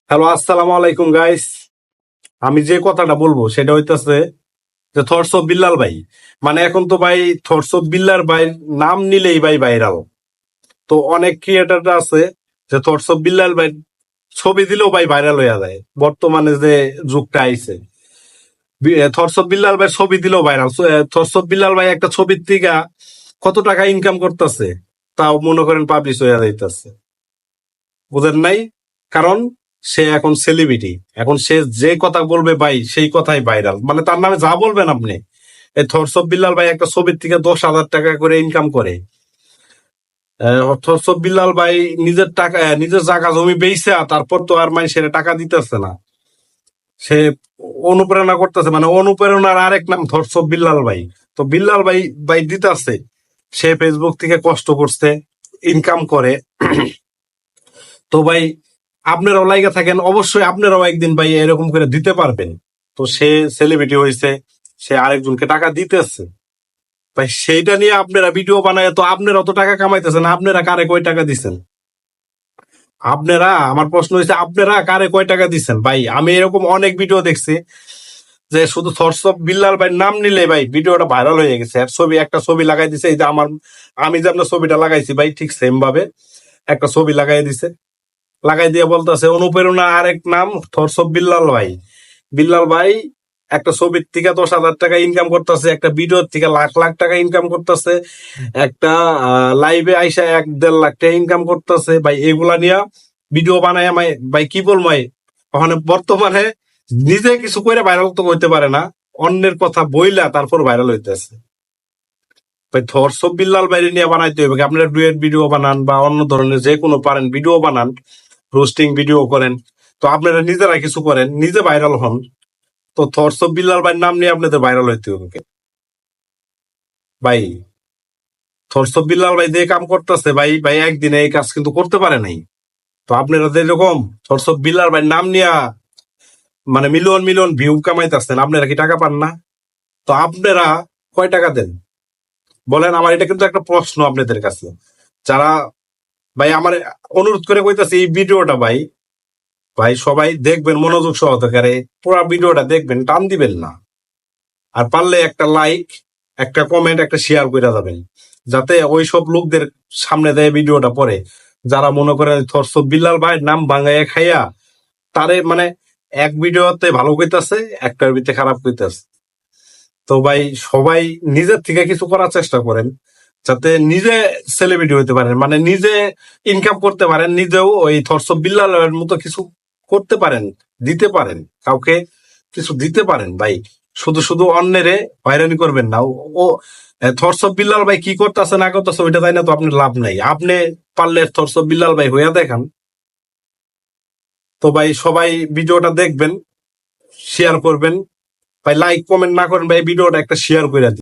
Hello, আসসালামু আলাইকুম guys. আমি যে কথাটা বলবো সেটা হইতেছে যে থটস অফ বিল্লাল ভাই। মানে এখন তো ভাই থটস অফ বিল্লাল ভাই নাম নিলেই ভাই ভাইরাল। তো অনেক ক্রিয়েটাররা আছে যে থটস অফ বিল্লাল ভাই ছবি দিলেও ভাই ভাইরাল হইয়া যায়। বর্তমানে যে যুগটা আইছে, থটস অফ বিল্লাল ভাই ছবি দিলেও ভাইরাল। থটস অফ বিল্লাল ভাই একটা ছবির থেকে কত টাকা ইনকাম করতেছে তাও মনে করেন পাবলিশ হইয়া যাইতেছে। বুঝেন নাই? কারণ সে এখন সেলিব্রিটি। এখন সে যে কথা বলবে ভাই সেই কথাই ভাইরাল। মানে তার নামে যা বলবেন আপনি। এই থটস অফ বিল্লাল ভাই একটা ছবির থেকে 10,000 টাকা করে ইনকাম করে। থটস অফ বিল্লাল ভাই নিজের টাকা, নিজের জায়গা জমি বেচা তারপর তো আর মানুষের টাকা দিতেছে না। সে অনুপ্রেরণা করতেছে, মানে অনুপ্রেরণার আরেক নাম থটস অফ বিল্লাল ভাই। তো বিল্লাল ভাই ভাই দিতেছে, সে ফেসবুক থেকে কষ্ট করছে, ইনকাম করে। তো ভাই আপনারাও লাইগা থাকেন, অবশ্যই আপনারাও একদিন ভাই এরকম করে দিতে পারবেন। তো সে সেলিব্রিটি হয়েছে, সে আরেকজনকে টাকা দিতেছে ভাই, সেইটা নিয়ে আপনারা ভিডিও বানায় তো আপনারা অত টাকা কামাইতেছেন, আপনারা কারে কয় টাকা দিচ্ছেন? আপনারা, আমার প্রশ্ন হচ্ছে আপনারা কারে কয় টাকা দিচ্ছেন ভাই? আমি এরকম অনেক ভিডিও দেখছি যে শুধু থটস অফ বিল্লাল ভাই নাম নিলে ভাই ভিডিওটা ভাইরাল হয়ে গেছে। আর ছবি, একটা ছবি লাগাই দিছে, এই যে আমার, আমি যে আপনার ছবিটা লাগাইছি ভাই ঠিক সেম ভাবে একটা ছবি লাগাই দিছে। লাগাই দিয়ে বলতেছে অনুপ্রেরণা আরেক নাম থটস অফ বিল্লাল ভাই। বিল্লাল ভাই একটা ছবির থেকে 10,000 টাকা ইনকাম করতেছে, একটা ভিডিওর থেকে লাখ লাখ টাকা ইনকাম করতেছে, একটা লাইভে আইসা 1-1.5 লাখ টাকা ইনকাম করতেছে ভাই। এগুলা নিয়ে ভিডিও বানায় আমায় ভাই কি বলবো ভাই, ওখানে বর্তমানে নিজে কিছু করে ভাইরাল তো হইতে পারে না, অন্যের কথা বইলা তারপর ভাইরাল হইতেছে ভাই। থটস অফ বিল্লাল বাইরে নিয়ে বানাইতে হবে। আপনারা ডুয়েট ভিডিও বানান বা অন্য ধরনের যে কোনো পারেন ভিডিও বানান, রোস্টিং ভিডিও করেন। তো আপনারা নিজেরা কিছু করেন, নিজে ভাইরাল হন। তো থটস অফ বিল্লাল ভাইয়ের নাম নিয়ে আপনাদের ভাইরাল হইতে হবে ভাই। থটস অফ বিল্লাল ভাই যে কাম করতেছে ভাই, ভাই একদিনে এই কাজ কিন্তু করতে পারে নাই। তো আপনারা যেরকম থটস অফ বিল্লাল ভাই নাম নিয়া মানে মিলিয়ন মিলিয়ন ভিউ কামাইতেছেন, আপনারা কি টাকা পান না? তো আপনারা কয় টাকা দেন বলেন? আমার এটা কিন্তু একটা প্রশ্ন আপনাদের কাছে। যারা ভাই আমার অনুরোধ করে কইতাছে এই ভিডিওটা ভাই, ভাই সবাই দেখবেন মনোযোগ সহকারে, পুরো ভিডিওটা দেখবেন, টান দিবেন না। আর পারলে একটা লাইক, একটা কমেন্ট, একটা শেয়ার করে যাবেন, যাতে ওই সব লোকদের সামনে দেয় ভিডিওটা পরে, যারা মনে করে থটস অফ বিল্লাল ভাই নাম ভাঙাইয়া খাইয়া তারে মানে এক ভিডিওতে ভালো কইতাছে, একটার ভিতরে খারাপ কইতাছে। তো ভাই সবাই নিজের থেকে কিছু করার চেষ্টা করেন, যাতে নিজে সেলিব্রিটি হইতে পারেন, মানে নিজে ইনকাম করতে পারেন, নিজেও ওই থটস অফ বিল্লালের মতো কিছু করতে পারেন, দিতে পারেন, কাউকে কিছু দিতে পারেন ভাই। শুধু শুধু অন্যেরে হয়রানি করবেন না। ও থটস অফ বিল্লাল ভাই কি করতেছে না করতেছে ওইটা তাই না, তো আপনার লাভ নাই। আপনি পারলে থটস অফ বিল্লাল ভাই হইয়া দেখান। তো ভাই সবাই ভিডিওটা দেখবেন, শেয়ার করবেন ভাই, লাইক কমেন্ট না করেন ভাই, ভিডিওটা একটা শেয়ার করে দিন।